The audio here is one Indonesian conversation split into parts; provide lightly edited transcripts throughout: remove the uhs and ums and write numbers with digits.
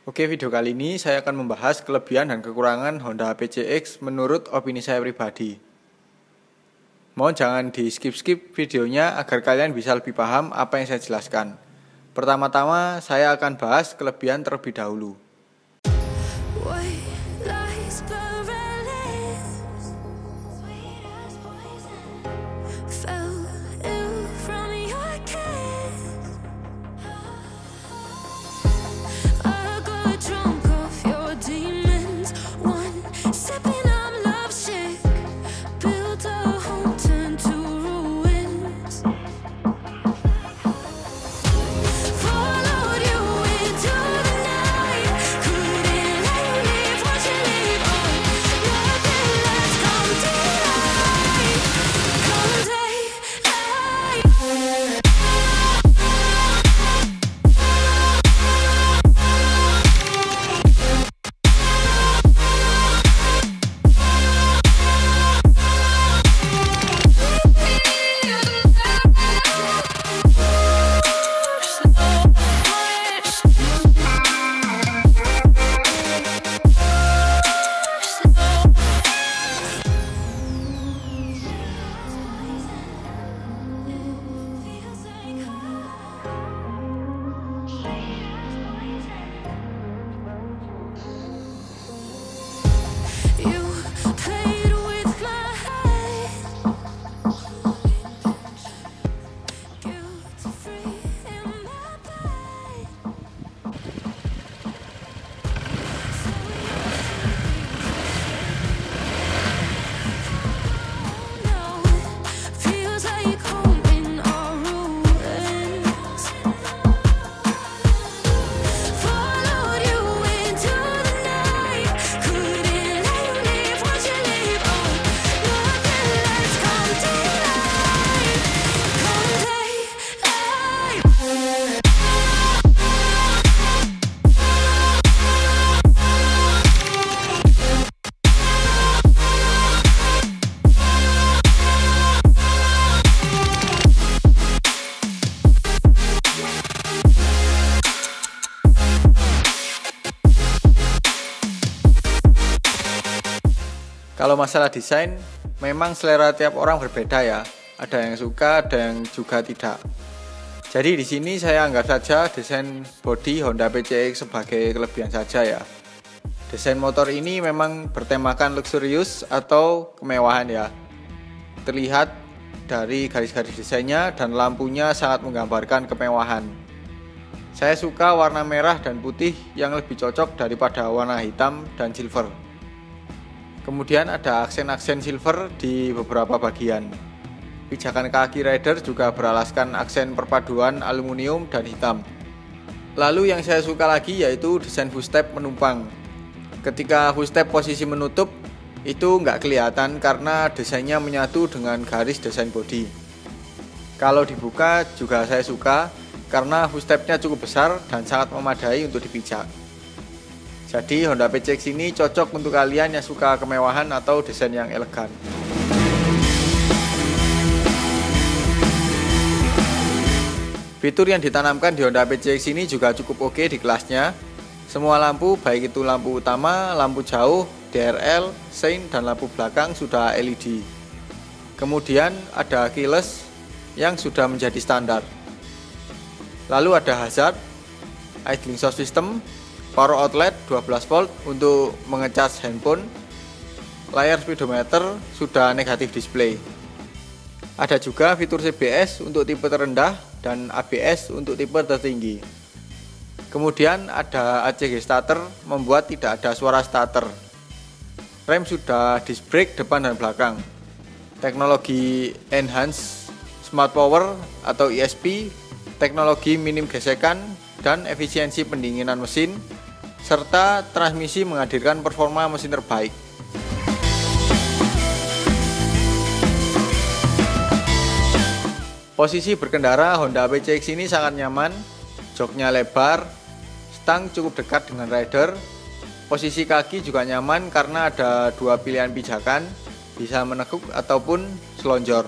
Oke, video kali ini saya akan membahas kelebihan dan kekurangan Honda PCX menurut opini saya pribadi. Mohon jangan di skip-skip videonya agar kalian bisa lebih paham apa yang saya jelaskan. Pertama-tama saya akan bahas kelebihan terlebih dahulu. Kalau masalah desain, memang selera tiap orang berbeda ya. Ada yang suka, ada yang juga tidak. Jadi di sini saya anggap saja desain bodi Honda PCX sebagai kelebihan saja ya. Desain motor ini memang bertemakan luxurious atau kemewahan ya. Terlihat dari garis-garis desainnya dan lampunya sangat menggambarkan kemewahan. Saya suka warna merah dan putih yang lebih cocok daripada warna hitam dan silver. Kemudian ada aksen-aksen silver di beberapa bagian. Pijakan kaki rider juga beralaskan aksen perpaduan aluminium dan hitam. Lalu yang saya suka lagi yaitu desain footstep penumpang. Ketika footstep posisi menutup, itu nggak kelihatan karena desainnya menyatu dengan garis desain bodi. Kalau dibuka juga saya suka karena footstepnya cukup besar dan sangat memadai untuk dipijak. Jadi Honda PCX ini cocok untuk kalian yang suka kemewahan atau desain yang elegan. Fitur yang ditanamkan di Honda PCX ini juga cukup oke di kelasnya. Semua lampu, baik itu lampu utama, lampu jauh, DRL, sein, dan lampu belakang sudah LED. Kemudian ada keyless yang sudah menjadi standar. Lalu ada hazard, idling source system, power outlet 12 volt untuk mengecas handphone. Layar speedometer sudah negatif display. Ada juga fitur CBS untuk tipe terendah dan ABS untuk tipe tertinggi. Kemudian ada ACG starter membuat tidak ada suara starter. Rem sudah disc brake depan dan belakang. Teknologi Enhanced Smart Power atau ESP, teknologi minim gesekan dan efisiensi pendinginan mesin, serta transmisi menghadirkan performa mesin terbaik. Posisi berkendara Honda PCX ini sangat nyaman, joknya lebar, stang cukup dekat dengan rider, posisi kaki juga nyaman karena ada dua pilihan pijakan, bisa menekuk ataupun selonjor.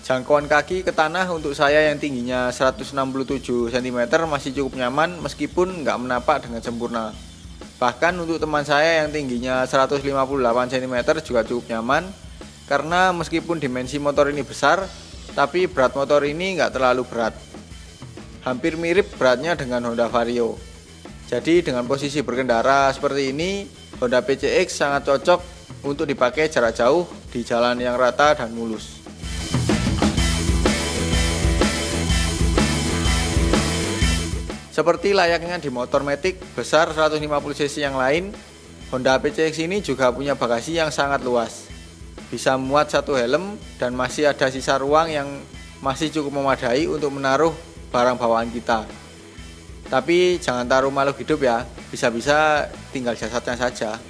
Jangkauan kaki ke tanah untuk saya yang tingginya 167 cm masih cukup nyaman meskipun nggak menapak dengan sempurna. Bahkan untuk teman saya yang tingginya 158 cm juga cukup nyaman, karena meskipun dimensi motor ini besar, tapi berat motor ini nggak terlalu berat. Hampir mirip beratnya dengan Honda Vario. Jadi dengan posisi berkendara seperti ini, Honda PCX sangat cocok untuk dipakai jarak jauh di jalan yang rata dan mulus. Seperti layaknya di motor Matic besar 150cc yang lain, Honda PCX ini juga punya bagasi yang sangat luas. Bisa muat satu helm dan masih ada sisa ruang yang masih cukup memadai untuk menaruh barang bawaan kita. Tapi jangan taruh makhluk hidup ya, bisa-bisa tinggal jasadnya saja.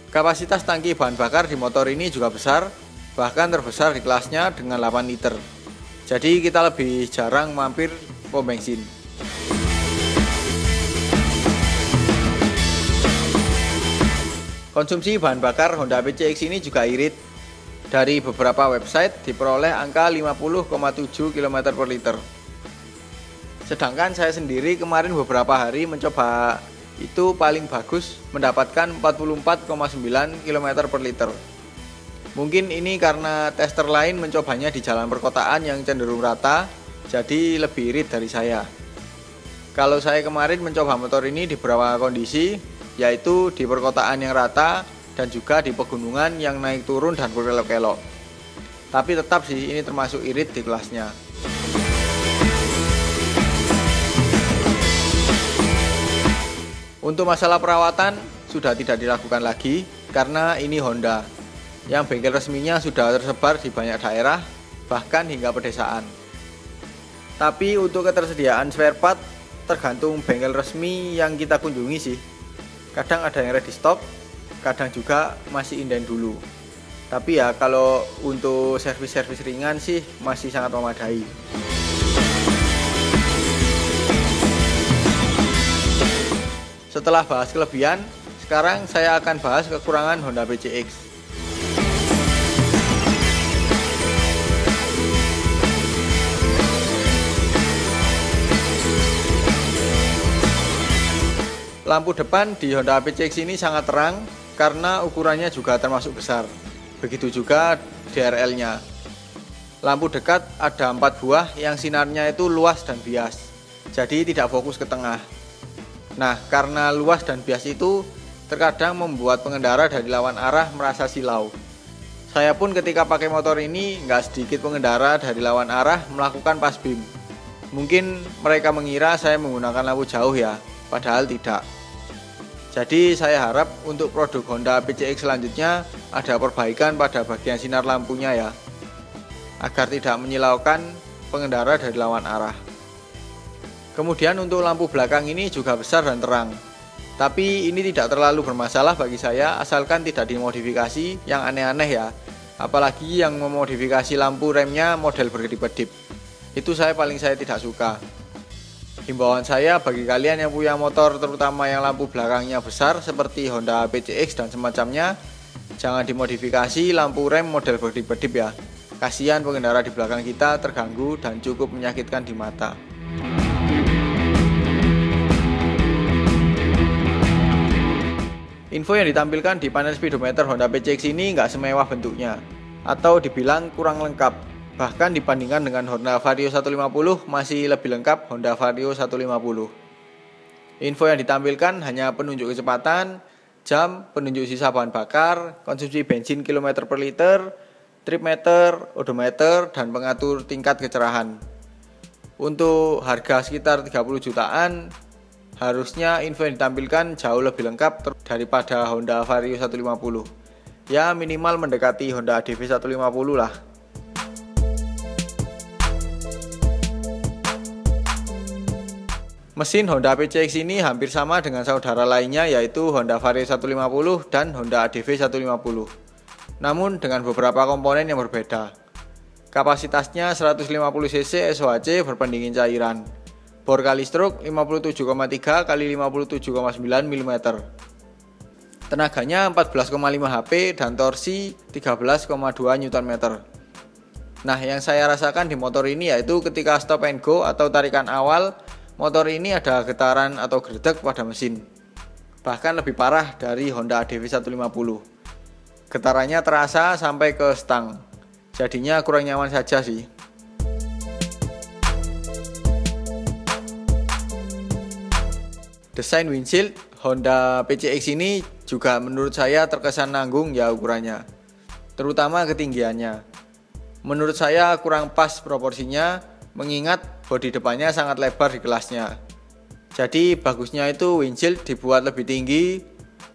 Kapasitas tangki bahan bakar di motor ini juga besar, bahkan terbesar di kelasnya dengan 8 liter. Jadi kita lebih jarang mampir pom bensin. Konsumsi bahan bakar Honda PCX ini juga irit. Dari beberapa website diperoleh angka 50,7 km per liter. Sedangkan saya sendiri kemarin beberapa hari mencoba itu paling bagus mendapatkan 44,9 km per liter. Mungkin ini karena tester lain mencobanya di jalan perkotaan yang cenderung rata, jadi lebih irit dari saya. Kalau saya kemarin mencoba motor ini di beberapa kondisi, yaitu di perkotaan yang rata dan juga di pegunungan yang naik turun dan berkelok-kelok. Tapi tetap sih ini termasuk irit di kelasnya. Untuk masalah perawatan sudah tidak dilakukan lagi karena ini Honda, yang bengkel resminya sudah tersebar di banyak daerah, bahkan hingga pedesaan. Tapi untuk ketersediaan spare part tergantung bengkel resmi yang kita kunjungi sih. Kadang ada yang ready stock, kadang juga masih inden dulu. Tapi ya kalau untuk servis-servis ringan sih masih sangat memadai. Setelah bahas kelebihan, sekarang saya akan bahas kekurangan Honda PCX. Lampu depan di Honda PCX ini sangat terang karena ukurannya juga termasuk besar. Begitu juga DRL-nya. Lampu dekat ada 4 buah yang sinarnya itu luas dan bias, jadi tidak fokus ke tengah. Nah, karena luas dan bias itu terkadang membuat pengendara dari lawan arah merasa silau. Saya pun ketika pakai motor ini nggak sedikit pengendara dari lawan arah melakukan pass beam. Mungkin mereka mengira saya menggunakan lampu jauh ya, padahal tidak. Jadi saya harap untuk produk Honda PCX selanjutnya ada perbaikan pada bagian sinar lampunya ya, agar tidak menyilaukan pengendara dari lawan arah. Kemudian untuk lampu belakang ini juga besar dan terang. Tapi ini tidak terlalu bermasalah bagi saya asalkan tidak dimodifikasi yang aneh-aneh ya. Apalagi yang memodifikasi lampu remnya model berkedip-kedip. Itu saya tidak suka. Himbauan saya bagi kalian yang punya motor terutama yang lampu belakangnya besar seperti Honda PCX dan semacamnya, jangan dimodifikasi lampu rem model berkedip-kedip ya. Kasihan pengendara di belakang kita terganggu dan cukup menyakitkan di mata. Info yang ditampilkan di panel speedometer Honda PCX ini nggak semewah bentuknya, atau dibilang kurang lengkap. Bahkan dibandingkan dengan Honda Vario 150 masih lebih lengkap Honda Vario 150. Info yang ditampilkan hanya penunjuk kecepatan, jam, penunjuk sisa bahan bakar, konsumsi bensin kilometer per liter, trip meter, odometer, dan pengatur tingkat kecerahan. Untuk harga sekitar 30 jutaan, harusnya info yang ditampilkan jauh lebih lengkap daripada Honda Vario 150. Ya minimal mendekati Honda ADV 150 lah. Mesin Honda PCX ini hampir sama dengan saudara lainnya yaitu Honda Vario 150 dan Honda ADV 150. Namun dengan beberapa komponen yang berbeda. Kapasitasnya 150cc SOHC berpendingin cairan. Bor kali stroke 57,3 x 57,9 mm. Tenaganya 14,5 HP dan torsi 13,2 Nm. Nah, yang saya rasakan di motor ini yaitu ketika stop and go atau tarikan awal, motor ini ada getaran atau gerdek pada mesin. Bahkan lebih parah dari Honda ADV 150. Getarannya terasa sampai ke stang. Jadinya kurang nyaman saja sih. Desain windshield Honda PCX ini juga menurut saya terkesan nanggung ya ukurannya, terutama ketinggiannya. Menurut saya kurang pas proporsinya, mengingat bodi depannya sangat lebar di kelasnya. Jadi bagusnya itu windshield dibuat lebih tinggi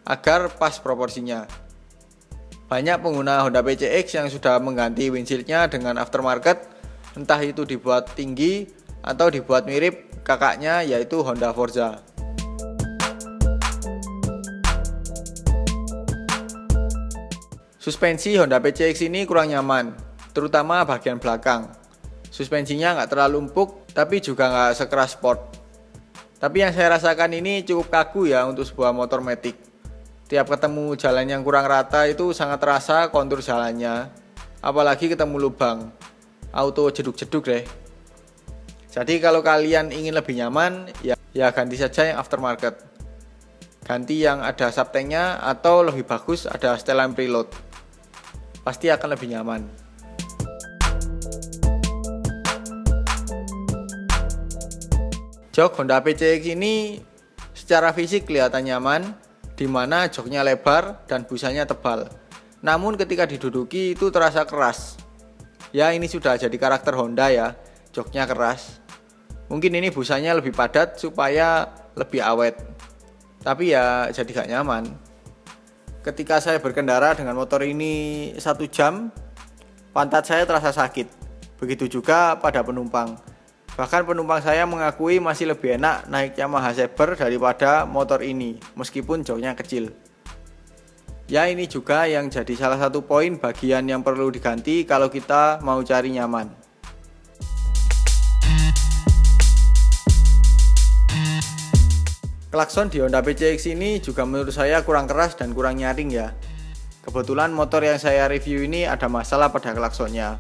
agar pas proporsinya. Banyak pengguna Honda PCX yang sudah mengganti windshieldnya dengan aftermarket, entah itu dibuat tinggi atau dibuat mirip kakaknya yaitu Honda Forza. Suspensi Honda PCX ini kurang nyaman, terutama bagian belakang. Suspensinya nggak terlalu empuk, tapi juga nggak sekeras sport. Tapi yang saya rasakan ini cukup kaku ya untuk sebuah motor matic. Tiap ketemu jalan yang kurang rata itu sangat terasa kontur jalannya, apalagi ketemu lubang. Auto jeduk-jeduk deh. Jadi kalau kalian ingin lebih nyaman, ya ganti saja yang aftermarket. Ganti yang ada subtanknya atau lebih bagus ada setelan preload. Pasti akan lebih nyaman. Jok Honda PCX ini secara fisik kelihatan nyaman, di mana joknya lebar dan busanya tebal. Namun ketika diduduki itu terasa keras. Ya ini sudah jadi karakter Honda ya, joknya keras. Mungkin ini busanya lebih padat supaya lebih awet. Tapi ya jadi gak nyaman. Ketika saya berkendara dengan motor ini 1 jam, pantat saya terasa sakit. Begitu juga pada penumpang. Bahkan penumpang saya mengakui masih lebih enak naik Yamaha Saber daripada motor ini, meskipun joknya kecil. Ya ini juga yang jadi salah satu poin bagian yang perlu diganti kalau kita mau cari nyaman. Klakson di Honda PCX ini juga menurut saya kurang keras dan kurang nyaring ya. Kebetulan motor yang saya review ini ada masalah pada klaksonnya.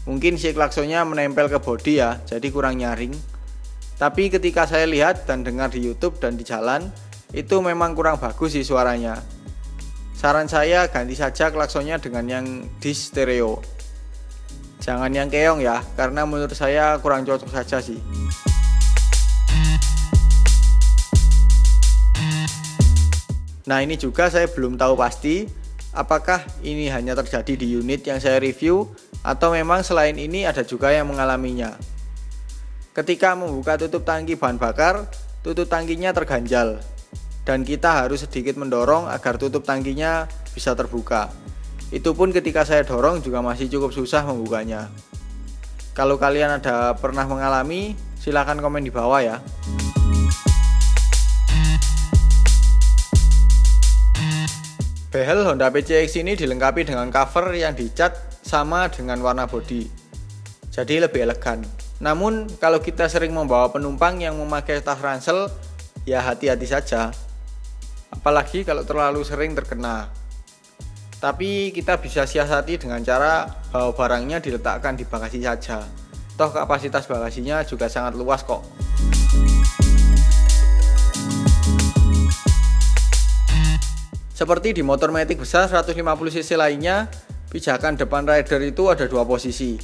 Mungkin si klaksonnya menempel ke bodi ya, jadi kurang nyaring. Tapi ketika saya lihat dan dengar di YouTube dan di jalan, itu memang kurang bagus sih suaranya. Saran saya ganti saja klaksonnya dengan yang disc stereo. Jangan yang keong ya, karena menurut saya kurang cocok saja sih. Nah ini juga saya belum tahu pasti apakah ini hanya terjadi di unit yang saya review atau memang selain ini ada juga yang mengalaminya. Ketika membuka tutup tangki bahan bakar, tutup tangkinya terganjal dan kita harus sedikit mendorong agar tutup tangkinya bisa terbuka. Itu pun ketika saya dorong juga masih cukup susah membukanya. Kalau kalian ada pernah mengalami, silahkan komen di bawah ya. Behel Honda PCX ini dilengkapi dengan cover yang dicat sama dengan warna bodi, jadi lebih elegan. Namun kalau kita sering membawa penumpang yang memakai tas ransel, ya hati-hati saja, apalagi kalau terlalu sering terkena. Tapi kita bisa siasati dengan cara bawa barangnya diletakkan di bagasi saja. Toh kapasitas bagasinya juga sangat luas kok. Seperti di motor matic besar 150cc lainnya, pijakan depan rider itu ada dua posisi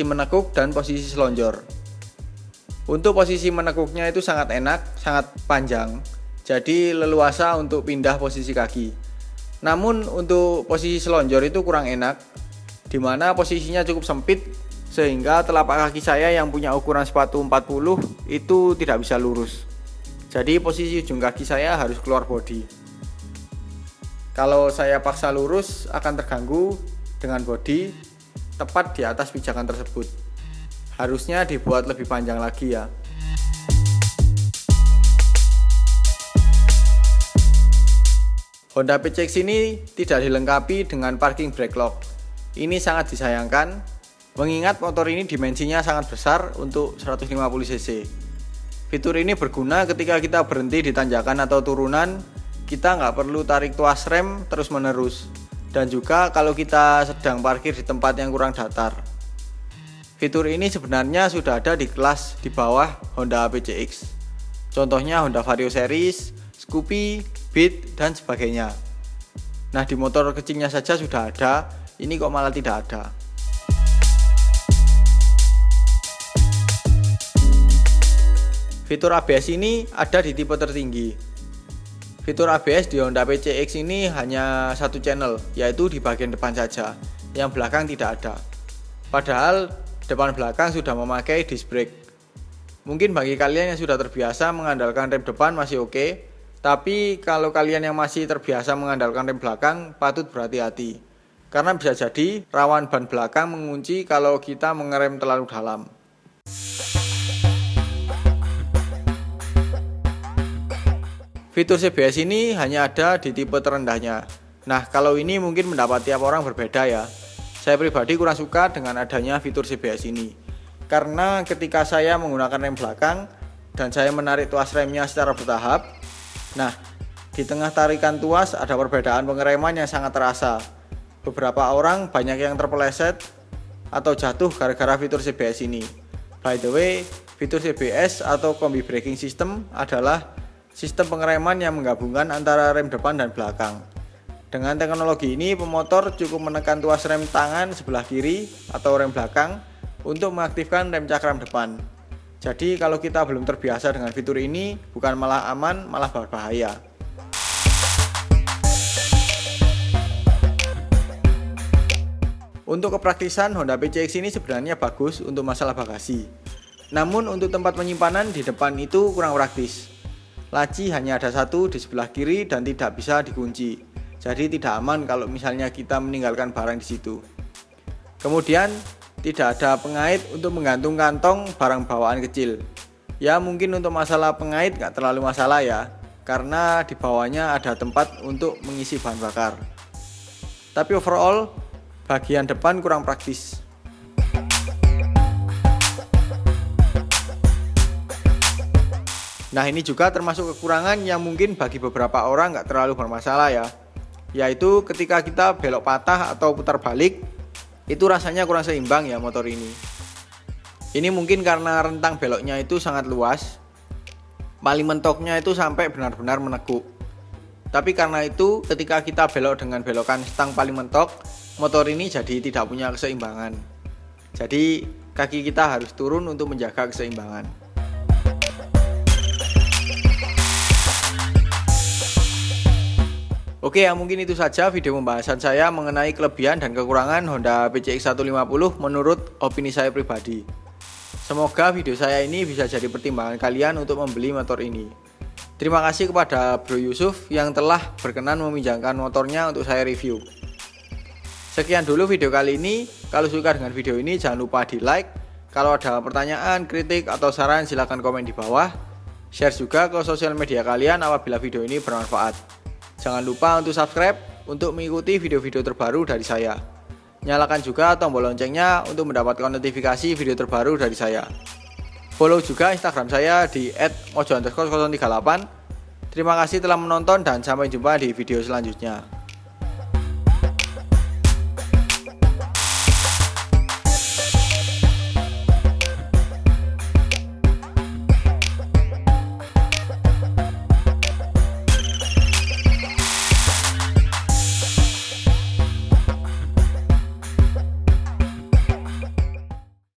menekuk dan posisi selonjor. Untuk posisi menekuknya itu sangat enak, sangat panjang, jadi leluasa untuk pindah posisi kaki. Namun untuk posisi selonjor itu kurang enak, dimana posisinya cukup sempit, sehingga telapak kaki saya yang punya ukuran sepatu 40 itu tidak bisa lurus. Jadi posisi ujung kaki saya harus keluar bodi. Kalau saya paksa lurus akan terganggu dengan bodi tepat di atas pijakan tersebut. Harusnya dibuat lebih panjang lagi ya. Honda PCX ini tidak dilengkapi dengan parking brake lock. Ini sangat disayangkan, mengingat motor ini dimensinya sangat besar untuk 150cc. Fitur ini berguna ketika kita berhenti di tanjakan atau turunan kita nggak perlu tarik tuas rem terus menerus. Dan juga kalau kita sedang parkir di tempat yang kurang datar. Fitur ini sebenarnya sudah ada di kelas di bawah Honda PCX. Contohnya Honda Vario Series, Scoopy, Beat, dan sebagainya. Nah, di motor kecilnya saja sudah ada, ini kok malah tidak ada. Fitur ABS ini ada di tipe tertinggi. Fitur ABS di Honda PCX ini hanya satu channel, yaitu di bagian depan saja, yang belakang tidak ada. Padahal depan belakang sudah memakai disc brake. Mungkin bagi kalian yang sudah terbiasa mengandalkan rem depan masih oke, tapi kalau kalian yang masih terbiasa mengandalkan rem belakang patut berhati-hati. Karena bisa jadi rawan ban belakang mengunci kalau kita mengerem terlalu dalam. Fitur CBS ini hanya ada di tipe terendahnya. Nah, kalau ini mungkin pendapat tiap orang berbeda ya. Saya pribadi kurang suka dengan adanya fitur CBS ini. Karena ketika saya menggunakan rem belakang dan saya menarik tuas remnya secara bertahap, nah, di tengah tarikan tuas ada perbedaan pengereman yang sangat terasa. Beberapa orang banyak yang terpeleset atau jatuh gara-gara fitur CBS ini. By the way, fitur CBS atau Combi Braking System adalah sistem pengereman yang menggabungkan antara rem depan dan belakang. Dengan teknologi ini, pemotor cukup menekan tuas rem tangan sebelah kiri atau rem belakang untuk mengaktifkan rem cakram depan. Jadi kalau kita belum terbiasa dengan fitur ini, bukan malah aman, malah berbahaya. Untuk kepraktisan, Honda PCX ini sebenarnya bagus untuk masalah bagasi. Namun untuk tempat penyimpanan di depan itu kurang praktis. Laci hanya ada satu di sebelah kiri dan tidak bisa dikunci. Jadi tidak aman kalau misalnya kita meninggalkan barang di situ. Kemudian tidak ada pengait untuk menggantung kantong barang bawaan kecil. Ya mungkin untuk masalah pengait nggak terlalu masalah ya, karena di bawahnya ada tempat untuk mengisi bahan bakar. Tapi overall bagian depan kurang praktis. Nah, ini juga termasuk kekurangan yang mungkin bagi beberapa orang nggak terlalu bermasalah ya. Yaitu ketika kita belok patah atau putar balik, itu rasanya kurang seimbang ya motor ini. Ini mungkin karena rentang beloknya itu sangat luas. Paling mentoknya itu sampai benar-benar menekuk. Tapi karena itu ketika kita belok dengan belokan stang paling mentok, motor ini jadi tidak punya keseimbangan. Jadi kaki kita harus turun untuk menjaga keseimbangan. Oke ya, mungkin itu saja video pembahasan saya mengenai kelebihan dan kekurangan Honda PCX 150 menurut opini saya pribadi. Semoga video saya ini bisa jadi pertimbangan kalian untuk membeli motor ini. Terima kasih kepada Bro Yusuf yang telah berkenan meminjamkan motornya untuk saya review. Sekian dulu video kali ini. Kalau suka dengan video ini jangan lupa di like. Kalau ada pertanyaan, kritik, atau saran silahkan komen di bawah. Share juga ke sosial media kalian apabila video ini bermanfaat. Jangan lupa untuk subscribe untuk mengikuti video-video terbaru dari saya. Nyalakan juga tombol loncengnya untuk mendapatkan notifikasi video terbaru dari saya. Follow juga Instagram saya di @mojo_038. Terima kasih telah menonton dan sampai jumpa di video selanjutnya.